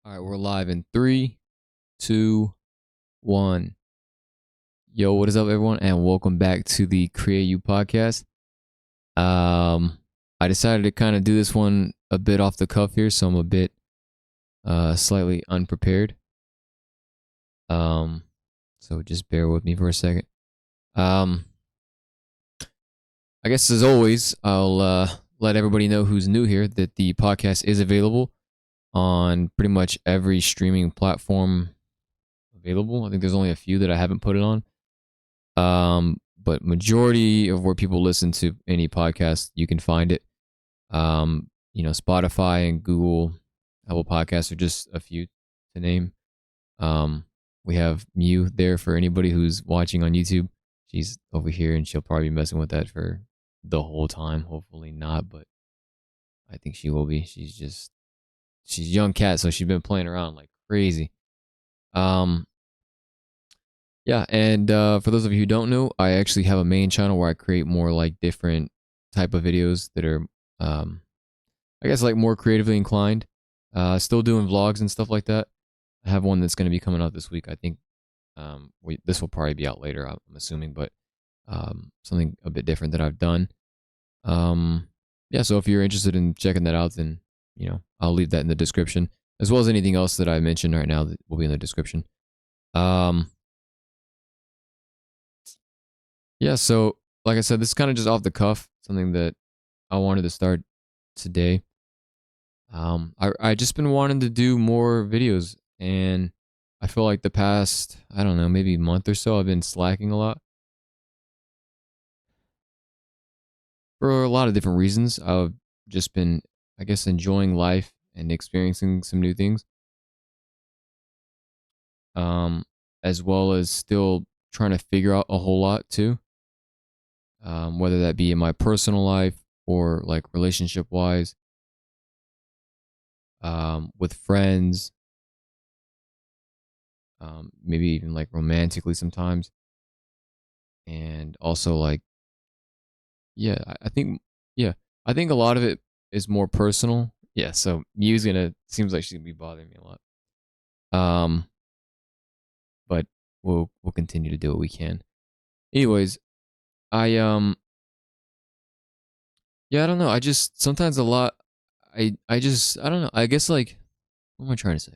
All right, we're live in three, two, one. Yo, what is up, everyone, and welcome back to the createyou podcast. Um, I decided to kind of do this one a bit off the cuff here, so I'm a bit slightly unprepared. Um, so just bear with me for a second. Um, I guess as always, I'll let everybody know who's new here that the podcast is available on pretty much every streaming platform available. I think there's only a few that I haven't put it on. But majority of where people listen to any podcast, you can find it. Spotify and Google, Apple Podcasts are just a few to name. We have Mew there for anybody who's watching on YouTube. She's over here and she'll probably be messing with that for the whole time. Hopefully not, but I think she will be. She's a young cat, so she's been playing around like crazy. Um, Yeah, and for those of you who don't know, I actually have a main channel where I create more like different type of videos that are, I guess, like more creatively inclined. Still doing vlogs and stuff like that. I have one that's going to be coming out this week. I think this will probably be out later. I'm assuming, but something a bit different that I've done. Yeah, so if you're interested in checking that out, then I'll leave that in the description, as well as anything else that I mentioned right now that will be in the description. Um, Yeah, so like I said, this is kind of just off the cuff, something that I wanted to start today. I just been wanting to do more videos, and I feel like the past, I don't know, maybe month or so, I've been slacking a lot for a lot of different reasons. I've just been, I guess, enjoying life and experiencing some new things, um, as well as still trying to figure out a whole lot too, whether that be in my personal life or like relationship wise, with friends, maybe even like romantically sometimes, and also like yeah, I think yeah, I think a lot of it is more personal. Yeah, so Mew's gonna seems like she's gonna be bothering me a lot. Um, but we'll continue to do what we can. Anyways, I yeah, I don't know. I just sometimes a lot. I just I don't know. I guess like what am I trying to say?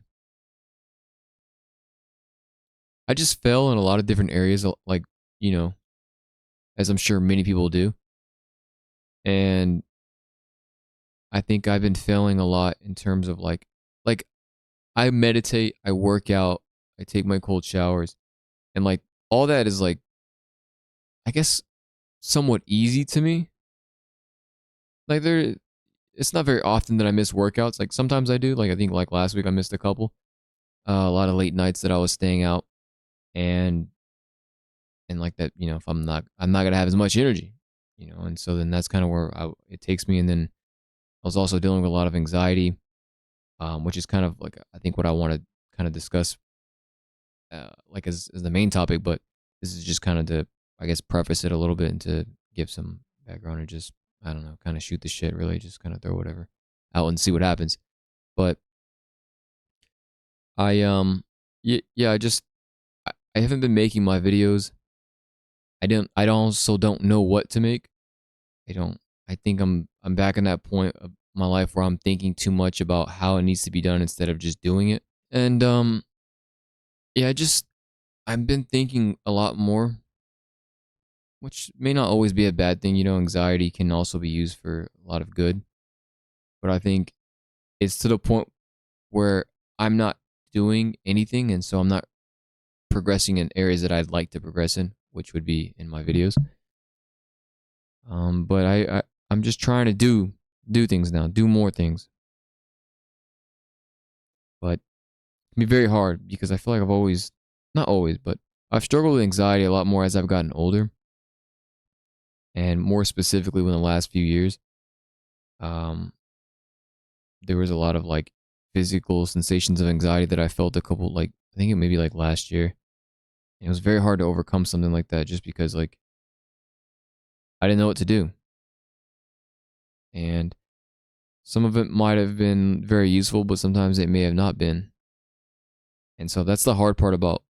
I just fail in a lot of different areas, like you know, as I'm sure many people do, and I think I've been failing a lot in terms of like I meditate, I work out, I take my cold showers, and like all that is like I guess somewhat easy to me. Like it's not very often that I miss workouts. Like sometimes I do. Like I think like last week I missed a couple. A lot of late nights that I was staying out, and like that. If I'm not gonna have as much energy. And so then that's kind of where it takes me. And then I was also dealing with a lot of anxiety, which is kind of like I think what I want to kind of discuss like as the main topic, but this is just kind of to I guess preface it a little bit and to give some background and just I don't know, kind of shoot the shit, really, just kind of throw whatever out and see what happens. But yeah, I haven't been making my videos. I also don't know what to make. I don't. I think I'm back in that point of my life where I'm thinking too much about how it needs to be done instead of just doing it. And yeah, I've been thinking a lot more, which may not always be a bad thing. Anxiety can also be used for a lot of good. But I think it's to the point where I'm not doing anything. And so I'm not progressing in areas that I'd like to progress in, which would be in my videos. But I'm just trying to do things now, do more things. But it can be very hard because I feel like I've always, not always, but I've struggled with anxiety a lot more as I've gotten older. And more specifically, within the last few years, um, there was a lot of like physical sensations of anxiety that I felt a couple like I think it maybe like last year. And it was very hard to overcome something like that just because like I didn't know what to do. And some of it might have been very useful, but sometimes it may have not been. And so that's the hard part about,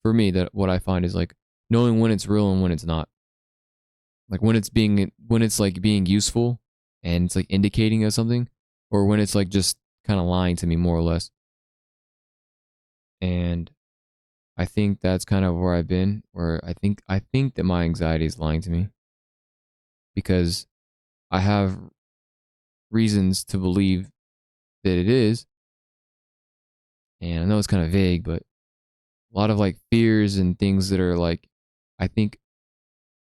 for me, that what I find is like knowing when it's real and when it's not. Like when it's like being useful and it's like indicating of something, or when it's like just kind of lying to me more or less. And I think that's kind of where I've been, where I think that my anxiety is lying to me because I have reasons to believe that it is. And I know it's kind of vague, but a lot of like fears and things that are like, I think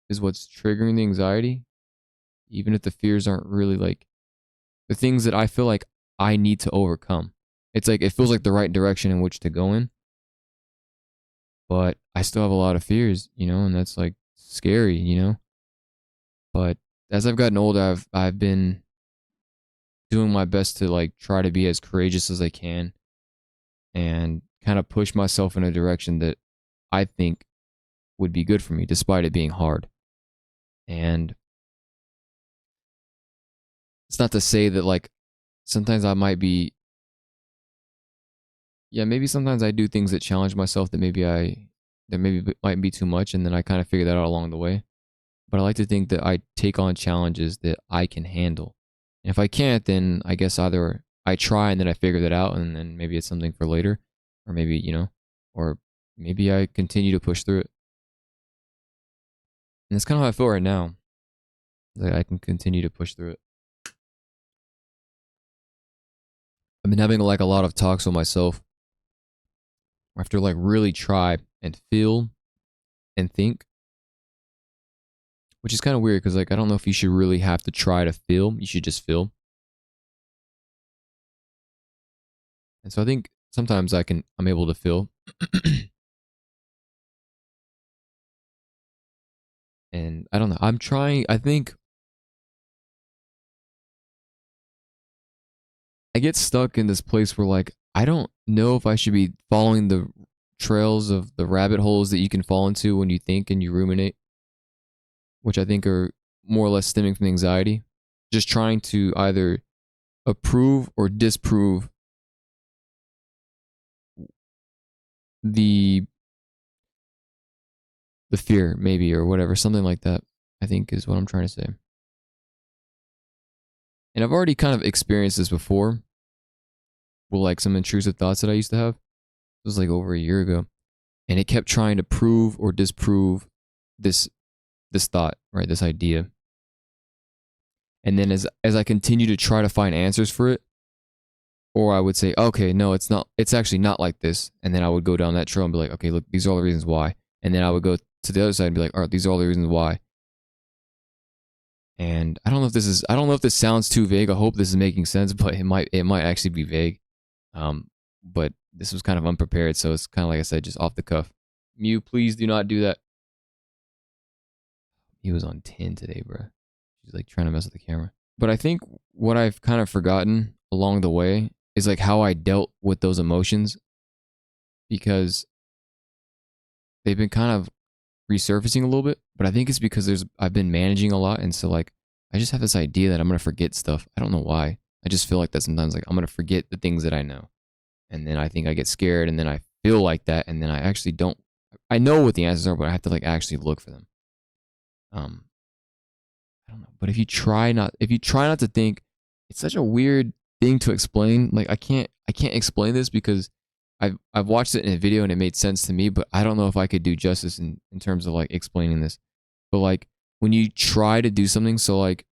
is what's triggering the anxiety, even if the fears aren't really like the things that I feel like I need to overcome. It's like it feels like the right direction in which to go in, but I still have a lot of fears, and that's like scary. But as I've gotten older, I've been doing my best to like try to be as courageous as I can and kind of push myself in a direction that I think would be good for me despite it being hard. And it's not to say that like sometimes I might be, yeah, maybe sometimes I do things that challenge myself that maybe might be too much, and then I kind of figure that out along the way. But I like to think that I take on challenges that I can handle. And if I can't, then I guess either I try and then I figure that out, and then maybe it's something for later, or maybe, or maybe I continue to push through it. And that's kind of how I feel right now, that I can continue to push through it. I've been having like a lot of talks with myself where I have to like really try and feel and think, which is kind of weird because like I don't know if you should really have to try to feel. You should just feel. And so I think sometimes I'm able to feel. And I don't know. I'm trying. I think I get stuck in this place where like I don't know if I should be following the trails of the rabbit holes that you can fall into when you think and you ruminate, which I think are more or less stemming from anxiety. Just trying to either approve or disprove the the fear, maybe, or whatever, something like that, I think is what I'm trying to say. And I've already kind of experienced this before with like some intrusive thoughts that I used to have. It was like over a year ago. And it kept trying to prove or disprove this this thought, right? This idea. And then as I continue to try to find answers for it, or I would say, okay, no, it's not, it's actually not like this. And then I would go down that trail and be like, okay, look, these are all the reasons why. And then I would go to the other side and be like, all right, these are all the reasons why. And I don't know if this sounds too vague. I hope this is making sense, but it might actually be vague. But this was kind of unprepared, so it's kind of like I said, just off the cuff. Mew, please do not do that. He was on 10 today, bro. She's like trying to mess with the camera. But I think what I've kind of forgotten along the way is like how I dealt with those emotions, because they've been kind of resurfacing a little bit. But I think it's because I've been managing a lot, and so like I just have this idea that I'm gonna forget stuff. I don't know why. I just feel like that sometimes. Like I'm gonna forget the things that I know, and then I think I get scared, and then I feel like that, and then I actually don't. I know what the answers are, but I have to like actually look for them. Um, I don't know. But if you try not to think, it's such a weird thing to explain. Like I can't explain this because I've watched it in a video and it made sense to me, but I don't know if I could do justice in terms of like explaining this. But like when you try to do something, so like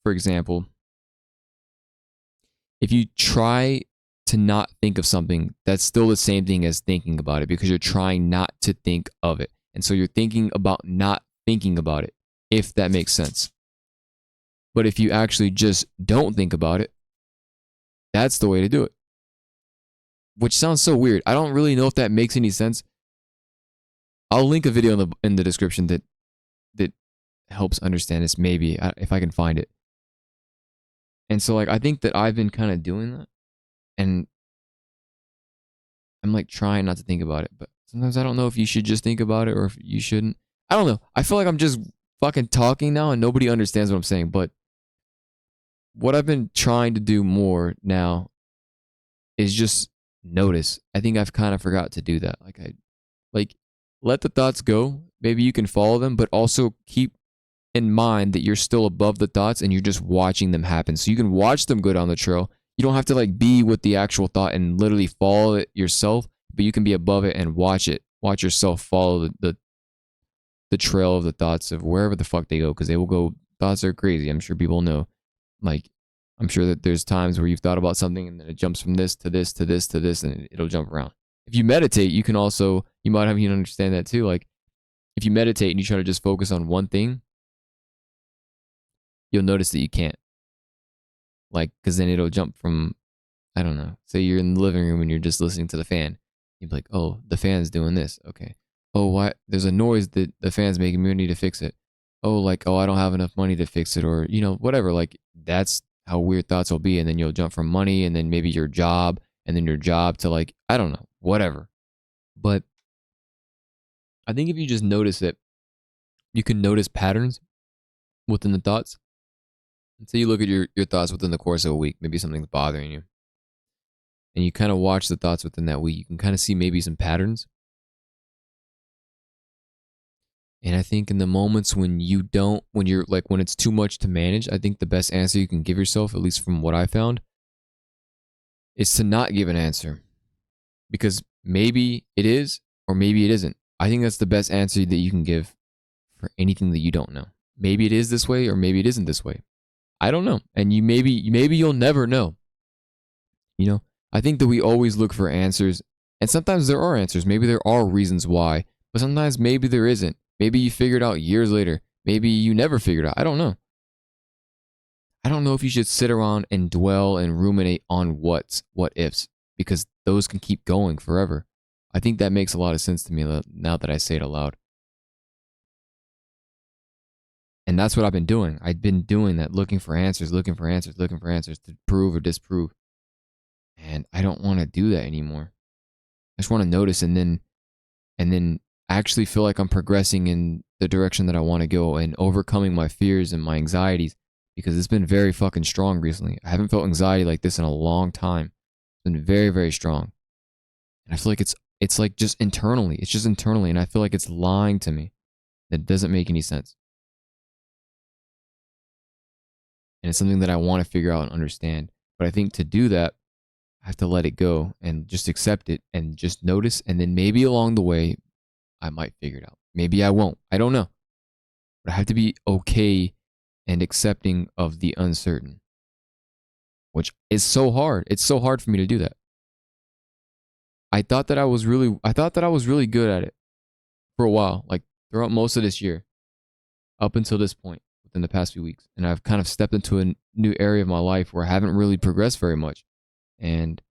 for example, if you try to not think of something, that's still the same thing as thinking about it because you're trying not to think of it. And so you're thinking about not thinking about it, if that makes sense. But if you actually just don't think about it, that's the way to do it. Which sounds so weird. I don't really know if that makes any sense. I'll link a video in the description that helps understand this, maybe, if I can find it. And so like I think that I've been kind of doing that, and I'm like trying not to think about it, but sometimes I don't know if you should just think about it or if you shouldn't. I don't know. I feel like I'm just fucking talking now and nobody understands what I'm saying, but what I've been trying to do more now is just notice. I think I've kind of forgot to do that. Like let the thoughts go. Maybe you can follow them, but also keep in mind that you're still above the thoughts and you're just watching them happen. So you can watch them go down the trail. You don't have to like be with the actual thought and literally follow it yourself, but you can be above it and watch it. Watch yourself follow the trail of the thoughts of wherever the fuck they go, because they will go. Thoughts are crazy. I'm sure people know. Like, I'm sure that there's times where you've thought about something and then it jumps from this to this to this to this, and it'll jump around. If you meditate, you can also, you might have, you understand that too. Like, if you meditate and you try to just focus on one thing, you'll notice that you can't. Like, because then it'll jump from, I don't know, say you're in the living room and you're just listening to the fan. You'd be like, oh, the fan's doing this. Okay. Oh, what? There's a noise that the fan's making. We need to fix it. Oh, like, oh, I don't have enough money to fix it, or, whatever. Like, that's how weird thoughts will be. And then you'll jump from money and then maybe your job and then your job to, like, I don't know, whatever. But I think if you just notice it, you can notice patterns within the thoughts. And so you look at your thoughts within the course of a week, maybe something's bothering you. And you kind of watch the thoughts within that week. You can kind of see maybe some patterns. And I think in the moments when you don't, when you're like, when it's too much to manage, I think the best answer you can give yourself, at least from what I found, is to not give an answer. Because maybe it is, or maybe it isn't. I think that's the best answer that you can give for anything that you don't know. Maybe it is this way, or maybe it isn't this way. I don't know. And maybe you'll never know. I think that we always look for answers, and sometimes there are answers. Maybe there are reasons why, but sometimes maybe there isn't. Maybe you figured out years later. Maybe you never figured out. I don't know. I don't know if you should sit around and dwell and ruminate on what ifs, because those can keep going forever. I think that makes a lot of sense to me now that I say it aloud. And that's what I've been doing. I've been doing that, looking for answers, looking for answers, looking for answers to prove or disprove. And I don't want to do that anymore. I just want to notice and then actually feel like I'm progressing in the direction that I want to go and overcoming my fears and my anxieties, because it's been very fucking strong recently. I haven't felt anxiety like this in a long time. It's been very, very strong. And I feel like it's like just internally. It's just internally, and I feel like it's lying to me. That doesn't make any sense. And it's something that I want to figure out and understand. But I think to do that, I have to let it go and just accept it and just notice. And then maybe along the way, I might figure it out. Maybe I won't. I don't know. But I have to be okay and accepting of the uncertain, which is so hard. It's so hard for me to do that. I thought that I was really good at it for a while, like throughout most of this year, up until this point within the past few weeks. And I've kind of stepped into a new area of my life where I haven't really progressed very much. And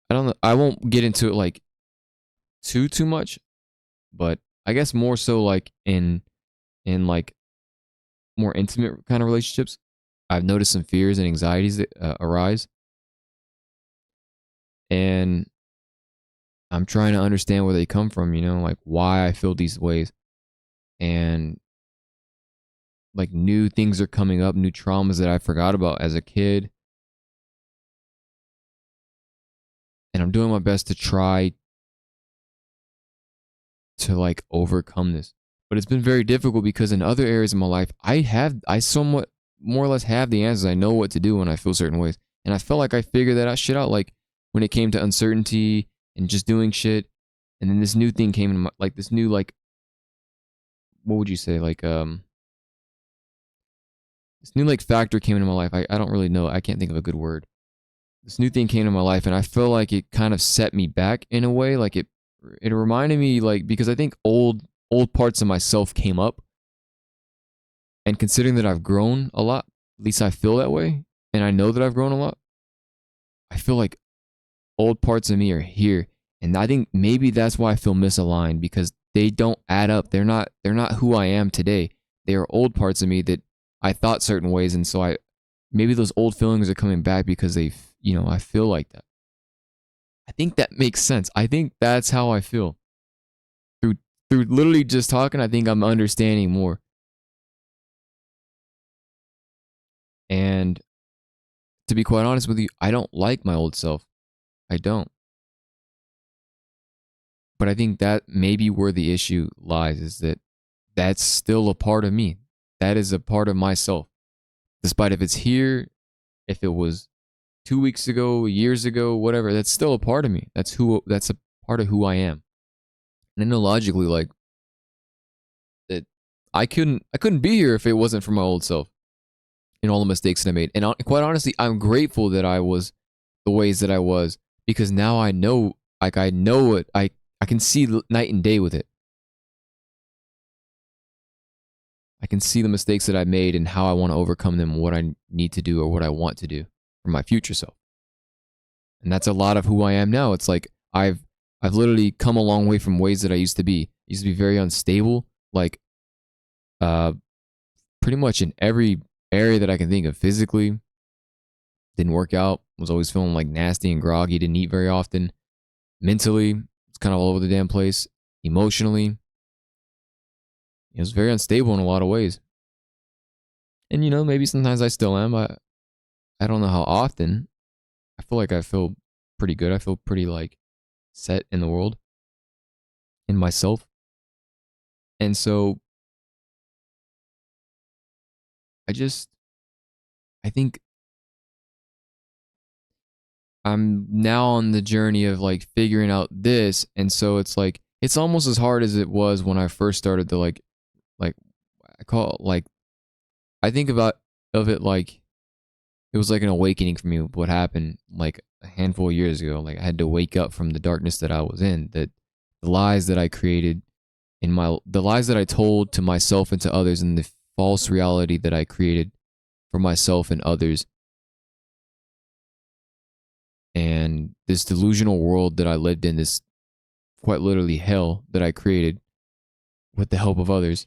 I don't know, I won't get into it like too much, but I guess more so like in like more intimate kind of relationships, I've noticed some fears and anxieties that arise, and I'm trying to understand where they come from, like why I feel these ways. And like new things are coming up, new traumas that I forgot about as a kid. And I'm doing my best to try to like overcome this. But it's been very difficult because in other areas of my life, I somewhat more or less have the answers. I know what to do when I feel certain ways. And I felt like I figured that shit out, like when it came to uncertainty and just doing shit. And then this new thing came in my, like this new, like, what would you say? Like, this new like factor came into my life. I don't really know. I can't think of a good word. This new thing came into my life, and I feel like it kind of set me back in a way. Like it reminded me, like, because I think old parts of myself came up, and considering that I've grown a lot, at least I feel that way, and I know that I've grown a lot. I feel like old parts of me are here, and I think maybe that's why I feel misaligned, because they don't add up. They're not who I am today. They are old parts of me that I thought certain ways, and so maybe those old feelings are coming back because I feel like that. I think that makes sense. I think that's how I feel. Through literally just talking, I think I'm understanding more. And to be quite honest with you, I don't like my old self. I don't. But I think that maybe where the issue lies is that that's still a part of me. That is a part of myself. Despite if it's here, if it was 2 weeks ago, years ago, whatever, that's still a part of me. That's a part of who I am. And I know logically like that I couldn't be here if it wasn't for my old self and all the mistakes that I made. And quite honestly, I'm grateful that I was the ways that I was because now I know like I know it. I can see night and day with it. I can see the mistakes that I made and how I want to overcome them, what I need to do or what I want to do for my future self. And that's a lot of who I am now. It's like I've literally come a long way from ways that I used to be. I used to be very unstable, like uh pretty much in every area that I can think of. Physically, didn't work out, was always feeling like nasty and groggy, didn't eat very often. Mentally, it's kind of all over the damn place. Emotionally, it was very unstable in a lot of ways. And maybe sometimes I still am. I don't know how often. I feel like I feel pretty good. I feel pretty like set in the world, in myself. And so I just I think I'm now on the journey of like figuring out this. And so it's like it's almost as hard as it was when I first started to like I call it like I think about of it like it was like an awakening for me what happened like a handful of years ago. Like I had to wake up from the darkness that I was in, that the lies that I created in the lies that I told to myself and to others, and the false reality that I created for myself and others, and this delusional world that I lived in, this quite literally hell that I created with the help of others.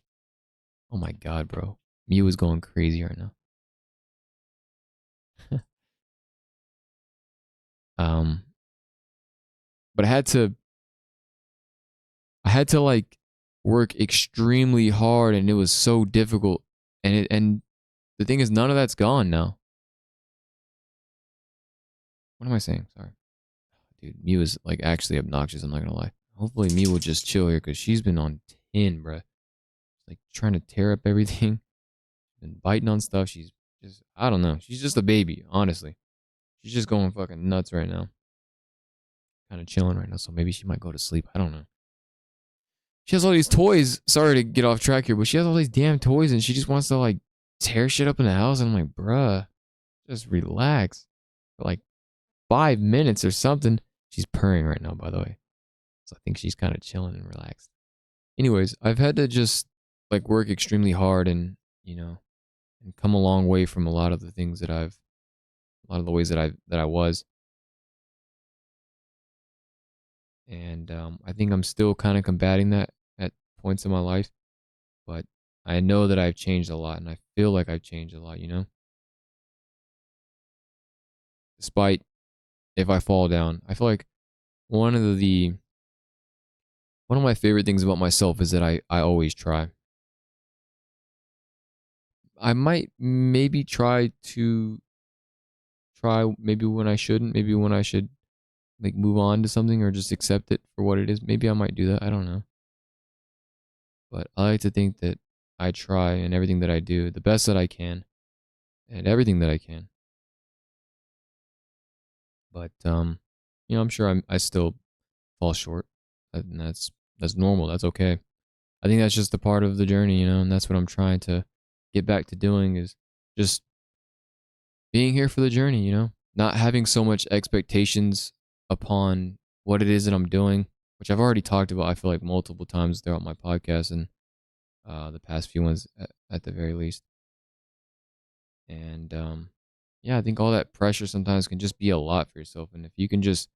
Oh my god, bro. Mew is going crazy right now. um but I had to like work extremely hard, and it was so difficult. And the thing is, none of that's gone now. What am I saying? Sorry. Dude, Mew is like actually obnoxious, I'm not gonna lie. Hopefully Mew will just chill here because she's been on 10, bruh. Like trying to tear up everything. Been biting on stuff. She's just I don't know. She's just a baby, honestly. She's just going fucking nuts right now. Kind of chilling right now, so maybe she might go to sleep. I don't know. She has all these toys. Sorry to get off track here, but she has all these damn toys and she just wants to like tear shit up in the house. And I'm like, bruh, just relax for like 5 minutes or something. She's purring right now, by the way. So I think she's kind of chilling and relaxed. Anyways, I've had to just like work extremely hard and come a long way from a lot of the things that a lot of the ways that I was. And I think I'm still kind of combating that at points in my life, but I know that I've changed a lot, and I feel like I've changed a lot. Despite if I fall down, I feel like one of the one of my favorite things about myself is that I always try. I might maybe try maybe when I shouldn't, maybe when I should like move on to something or just accept it for what it is. Maybe I might do that. I don't know. But I like to think that I try in everything that I do the best that I can and everything that I can. But I'm sure I still fall short. And that's normal. That's okay. I think that's just a part of the journey, and that's what I'm trying to get back to doing is just being here for the journey, not having so much expectations upon what it is that I'm doing, which I've already talked about, I feel like multiple times throughout my podcast and the past few ones at the very least. And yeah, I think all that pressure sometimes can just be a lot for yourself. And if you can just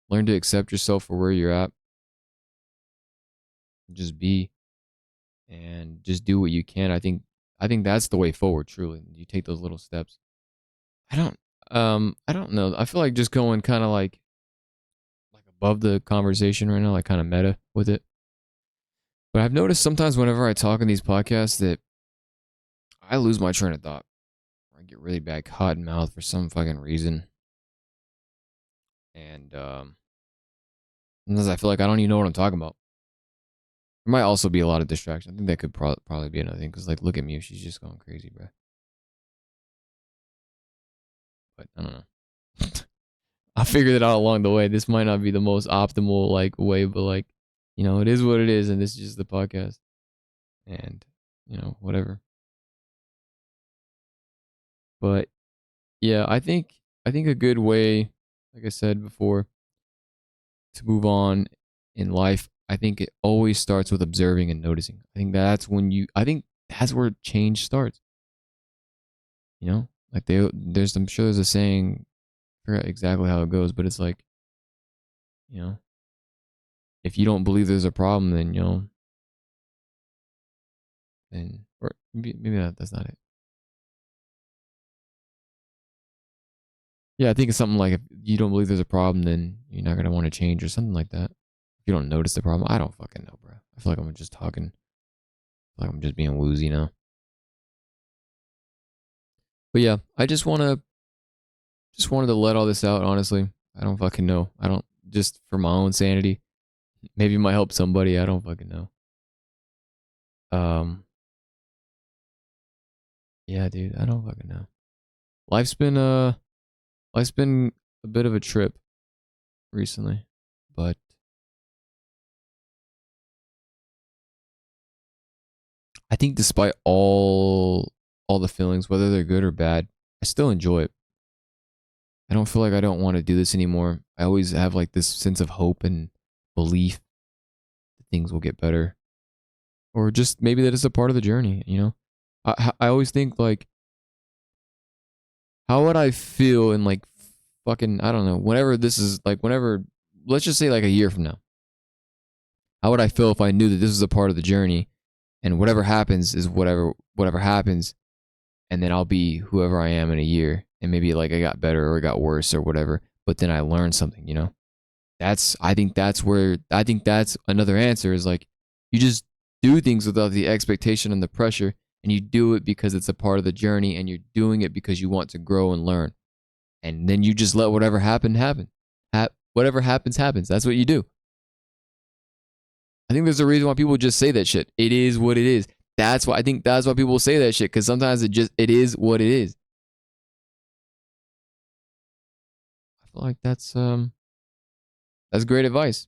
learn to accept yourself for where you're at, just be and just do what you can. I think that's the way forward, truly. You take those little steps. I don't I don't know. I feel like just going kind of like above the conversation right now, like kind of meta with it. But I've noticed sometimes whenever I talk in these podcasts that I lose my train of thought. I get really bad cotton mouth for some fucking reason. And sometimes I feel like I don't even know what I'm talking about. There might also be a lot of distraction. I think that could probably be another thing. Because, like, look at me. She's just going crazy, bro. But I don't know. I figured it out along the way. This might not be the most optimal, like, way. But, like, you know, it is what it is. And this is just the podcast. And, you know, whatever. But, yeah, I think a good way, like I said before, to move on in life, I think it always starts with observing and noticing. I think that's where change starts. You know, like I'm sure there's a saying, I forgot exactly how it goes, but it's like, you know, if you don't believe there's a problem, then, you know, then, or maybe that's not it. Yeah, I think it's something like, if you don't believe there's a problem, then you're not going to want to change or something like that. If you don't notice the problem, I don't fucking know, bro. I feel like I'm just talking, like I'm just being woozy now. But yeah, I just wanted to let all this out, honestly. I don't fucking know. I don't, just for my own sanity. Maybe it might help somebody. I don't fucking know. Um, yeah, dude, I don't fucking know. Life's been uh life's been a bit of a trip recently, but I think despite all the feelings, whether they're good or bad, I still enjoy it. I don't feel like I don't want to do this anymore. I always have like this sense of hope and belief that things will get better, or just maybe that it's a part of the journey. You know, I always think like, how would I feel in like fucking, I don't know, whenever this is like, whenever, let's just say like a year from now, how would I feel if I knew that this was a part of the journey, and whatever happens is whatever happens, and then I'll be whoever I am in a year, and maybe like I got better or it got worse or whatever, but then I learned something, you know? I think that's another answer, is like, you just do things without the expectation and the pressure, and you do it because it's a part of the journey, and you're doing it because you want to grow and learn. And then you just let whatever happen. Whatever happens happens. That's what you do. I think there's a reason why people just say that shit. It is what it is. That's why people say that shit, because sometimes it is what it is. I feel like that's great advice.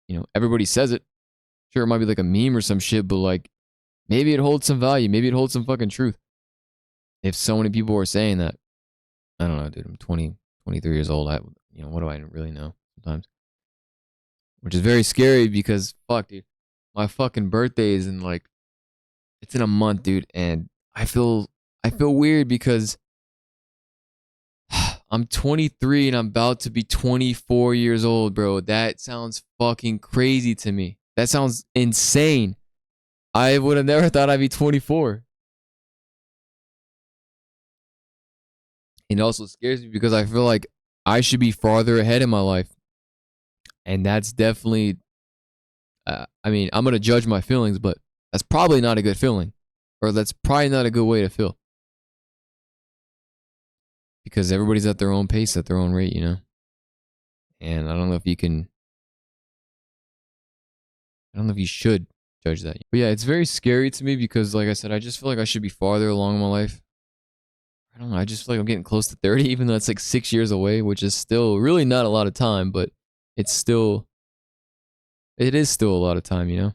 You know, everybody says it. Sure, it might be like a meme or some shit, but like, maybe it holds some value. Maybe it holds some fucking truth. If so many people are saying that, I don't know, dude. I'm 23 years old. You know, what do I really know sometimes? Which is very scary because, fuck, dude, my fucking birthday is in like, it's in a month, dude, and I feel weird because I'm 23 and I'm about to be 24 years old, bro. That sounds fucking crazy to me. That sounds insane. I would have never thought I'd be 24. And it also scares me because I feel like I should be farther ahead in my life. And that's definitely, I mean, I'm going to judge my feelings, but that's probably not a good feeling. Or that's probably not a good way to feel. Because everybody's at their own pace, at their own rate, you know? And I don't know if you can, I don't know if you should judge that. But yeah, it's very scary to me because, like I said, I just feel like I should be farther along in my life. I don't know. I just feel like I'm getting close to 30, even though it's like 6 years away, which is still really not a lot of time, but it's still, it is still a lot of time, you know?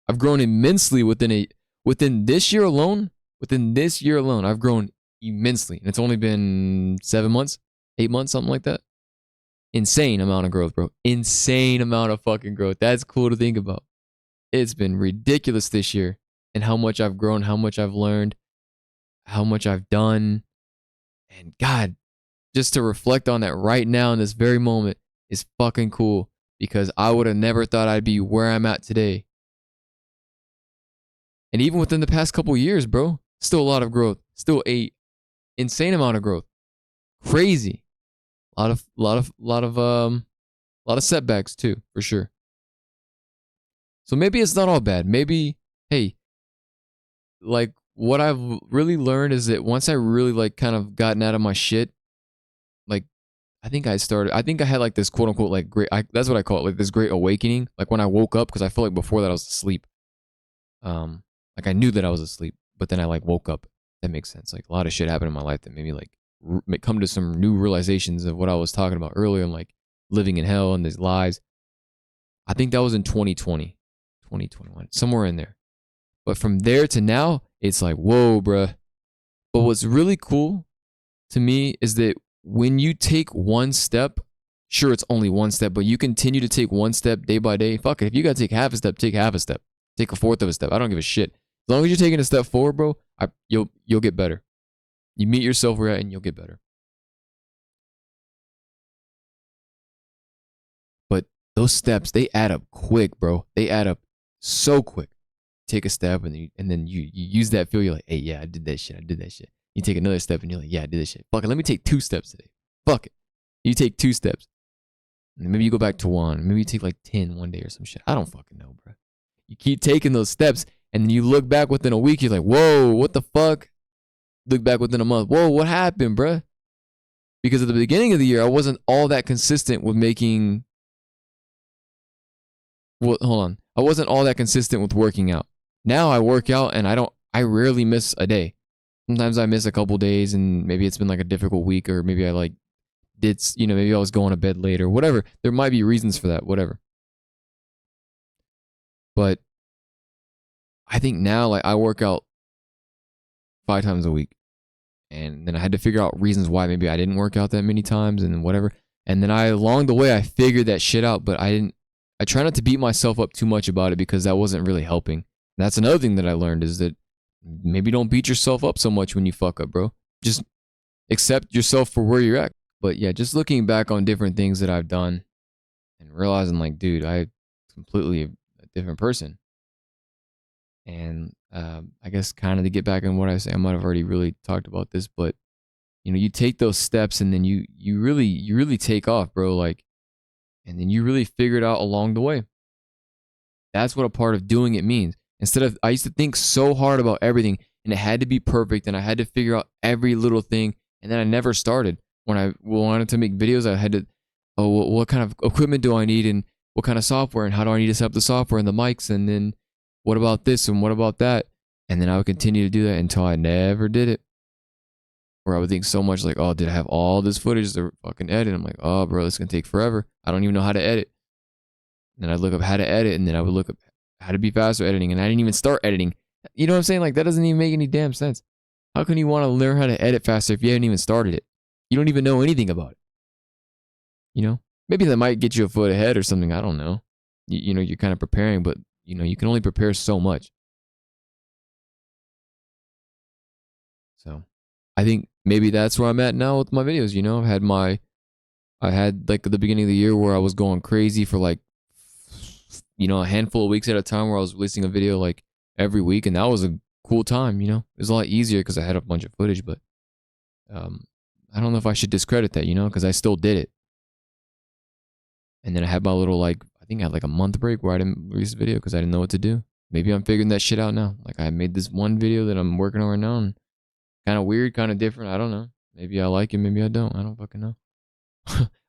I've grown immensely within this year alone. Within this year alone, I've grown immensely. And it's only been 7 months, 8 months, something like that. Insane amount of growth, bro. Insane amount of fucking growth. That's cool to think about. It's been ridiculous this year, and how much I've grown, how much I've learned, how much I've done. And God, just to reflect on that right now in this very moment is fucking cool, because I would have never thought I'd be where I'm at today. And even within the past couple years, bro, still a lot of growth. Still a insane amount of growth. Crazy. A lot of setbacks too, for sure. So maybe it's not all bad. Maybe, hey, like, what I've really learned is that once I really like kind of gotten out of my shit, like, I think I had like this quote unquote like that's what I call it, like this great awakening. Like when I woke up, because I felt like before that I was asleep. Like I knew that I was asleep, but then I like woke up. That makes sense. Like a lot of shit happened in my life that made me like come to some new realizations of what I was talking about earlier, and like living in hell and these lies. I think that was in 2020, 2021, somewhere in there. But from there to now, it's like, whoa, bruh. But what's really cool to me is that when you take one step, sure, it's only one step, but you continue to take one step day by day. Fuck it. If you got to take half a step, take half a step. Take a fourth of a step. I don't give a shit. As long as you're taking a step forward, bro, you'll get better. You meet yourself where you're at and you'll get better. But those steps, they add up quick, bro. They add up so quick. Take a step and then you use that feel. You're like, hey, yeah, I did that shit. I did that shit. You take another step and you're like, yeah, I did this shit. Fuck it. Let me take 2 steps today. Fuck it. You take 2 steps. And maybe you go back to 1. Maybe you take like 10 one day or some shit. I don't fucking know, bro. You keep taking those steps and then you look back within a week. You're like, whoa, what the fuck? Look back within a month. Whoa, what happened, bro? Because at the beginning of the year, I wasn't all that consistent with making. Well, hold on. I wasn't all that consistent with working out. Now I work out and I rarely miss a day. Sometimes I miss a couple days and maybe it's been like a difficult week, or maybe I like maybe I was going to bed late or whatever. There might be reasons for that, whatever. But I think now like I work out 5 times a week. And then I had to figure out reasons why maybe I didn't work out that many times and whatever. And then along the way I figured that shit out, but I try not to beat myself up too much about it because that wasn't really helping. And that's another thing that I learned is that maybe don't beat yourself up so much when you fuck up, bro. Just accept yourself for where you're at. But yeah, just looking back on different things that I've done and realizing like, dude, I'm completely a different person. And I guess kind of to get back on what I say, I might have already really talked about this, but you take those steps and then you really take off, bro. Like, and then you really figure it out along the way. That's what a part of doing it means. Instead of, I used to think so hard about everything and it had to be perfect and I had to figure out every little thing. And then I never started. When I wanted to make videos, I had to, oh, what kind of equipment do I need and what kind of software and how do I need to set up the software and the mics, and then what about this and what about that? And then I would continue to do that until I never did it. Or I would think so much like, oh, did I have all this footage to fucking edit? I'm like, oh, bro, this is going to take forever. I don't even know how to edit. And then I'd look up how to edit, and then I would look up how to be faster editing, and I didn't even start editing. You know what I'm saying? Like, that doesn't even make any damn sense. How can you want to learn how to edit faster if you haven't even started it? You don't even know anything about it. Maybe that might get you a foot ahead or something. I don't know. You're kind of preparing, but you can only prepare so much. So I think maybe that's where I'm at now with my videos. I had like the beginning of the year where I was going crazy for like, a handful of weeks at a time where I was releasing a video like every week. And that was a cool time. It was a lot easier because I had a bunch of footage, but I don't know if I should discredit that, because I still did it. And then I had my little I think I had like a month break where I didn't release a video because I didn't know what to do. Maybe I'm figuring that shit out now. Like I made this one video that I'm working on right now, and kind of weird, kind of different. I don't know. Maybe I like it, maybe I don't. I don't fucking know.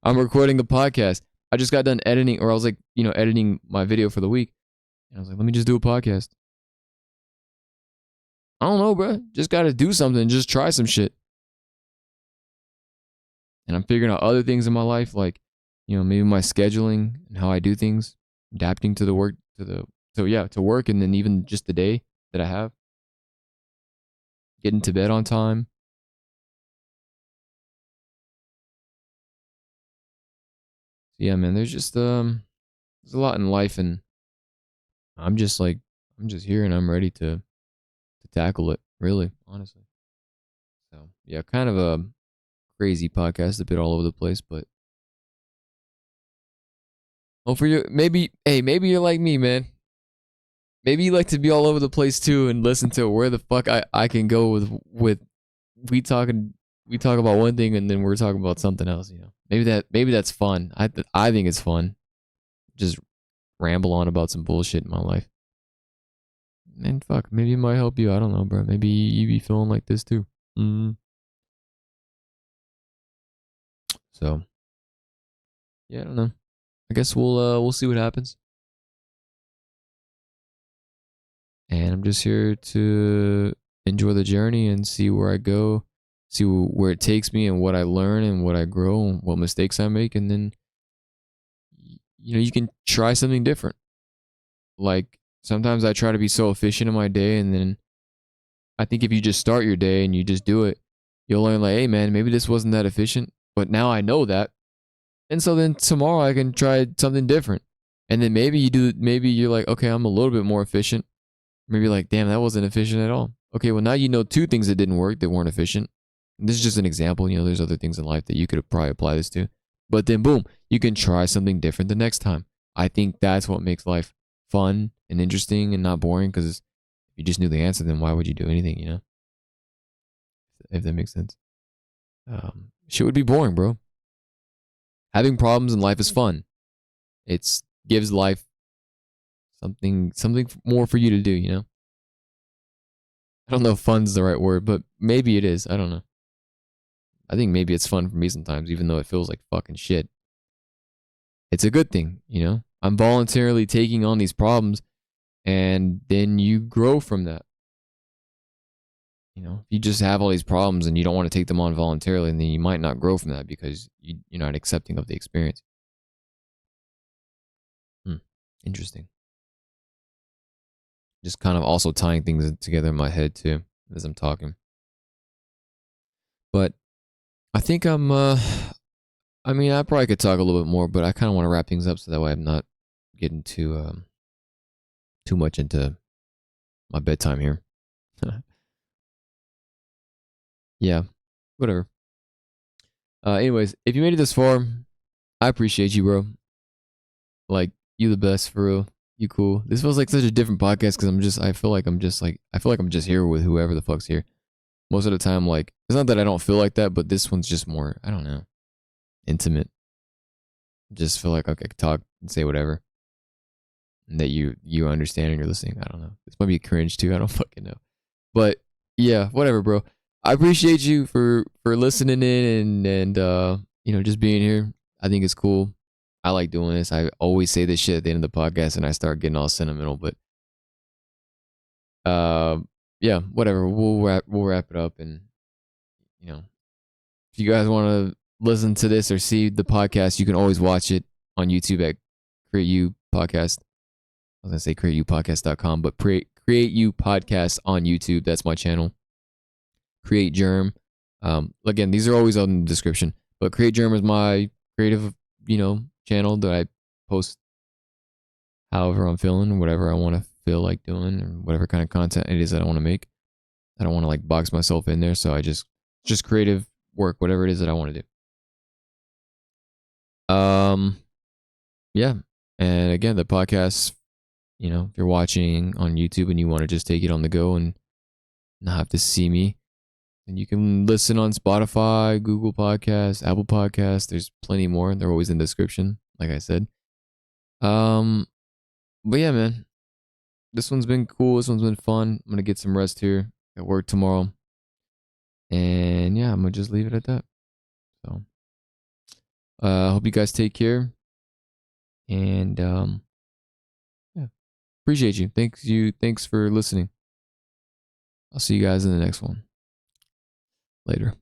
I'm recording the podcast. I just got done editing, or I was like, editing my video for the week. And I was like, let me just do a podcast. I don't know, bro. Just got to do something. Just try some shit. And I'm figuring out other things in my life, like, maybe my scheduling and how I do things, adapting to the work, to work, and then even just the day that I have. Getting to bed on time. So yeah, man, there's just there's a lot in life, and I'm just here and I'm ready to tackle it, really, honestly. So yeah, kind of a crazy podcast, a bit all over the place, but for you, maybe you're like me, man. Maybe you like to be all over the place too and listen to where the fuck I can go with we talk about one thing and then we're talking about something else, Maybe that's fun. I think it's fun. Just ramble on about some bullshit in my life. And fuck, maybe it might help you. I don't know, bro. Maybe you be feeling like this too. So yeah, I don't know. I guess we'll see what happens. And I'm just here to enjoy the journey and see where I go, see where it takes me and what I learn and what I grow and what mistakes I make, and then you can try something different. Like sometimes I try to be so efficient in my day, and then I think if you just start your day and you just do it, you'll learn like, hey man, maybe this wasn't that efficient, but now I know that. And so then tomorrow I can try something different. And then maybe you're like, okay, I'm a little bit more efficient. Maybe like, damn, that wasn't efficient at all. Okay, well now you know two things that didn't work that weren't efficient. And this is just an example. There's other things in life that you could probably apply this to. But then boom, you can try something different the next time. I think that's what makes life fun and interesting and not boring, because if you just knew the answer, then why would you do anything, if that makes sense. Shit would be boring, bro. Having problems in life is fun. It's gives life something more for you to do. I don't know if fun's the right word, but maybe it is. I don't know. I think maybe it's fun for me sometimes, even though it feels like fucking shit. It's a good thing. I'm voluntarily taking on these problems, and then you grow from that. If you just have all these problems and you don't want to take them on voluntarily, then you might not grow from that because you're not accepting of the experience. Interesting. Just kind of also tying things together in my head too as I'm talking. But I think I mean, I probably could talk a little bit more, but I kind of want to wrap things up so that way I'm not getting too much into my bedtime here. Yeah, whatever. Anyways, if you made it this far, I appreciate you, bro. Like, you the best for real. You cool. This feels like such a different podcast because I feel like I'm just here with whoever the fuck's here. Most of the time, like, it's not that I don't feel like that, but this one's just more, I don't know, intimate. Just feel like I could talk and say whatever, and that you understand and you're listening. I don't know. This might be cringe too. I don't fucking know. But yeah, whatever, bro. I appreciate you for listening in and just being here. I think it's cool. I like doing this. I always say this shit at the end of the podcast and I start getting all sentimental, but uh yeah, whatever. We'll wrap it up, and you know, if you guys want to listen to this or see the podcast, you can always watch it on YouTube at Create You Podcast. I was gonna say createyoupodcast.com, but Create You Podcast on YouTube. That's my channel. Create Germ. Again, these are always on the description, but Create Germ is my creative, channel that I post however I'm feeling, whatever I want to feel like doing, or whatever kind of content it is that I want to make. I don't want to like box myself in there, so I just creative work, whatever it is that I want to do. Yeah. And again, the podcast, if you're watching on YouTube and you want to just take it on the go and not have to see me, then you can listen on Spotify, Google Podcasts, Apple Podcasts. There's plenty more. They're always in the description, like I said. But yeah, man, this one's been cool. This one's been fun. I'm gonna get some rest here at work tomorrow, and yeah, I'm gonna just leave it at that. So, hope you guys take care, and yeah, appreciate you. Thanks for listening. I'll see you guys in the next one. Later.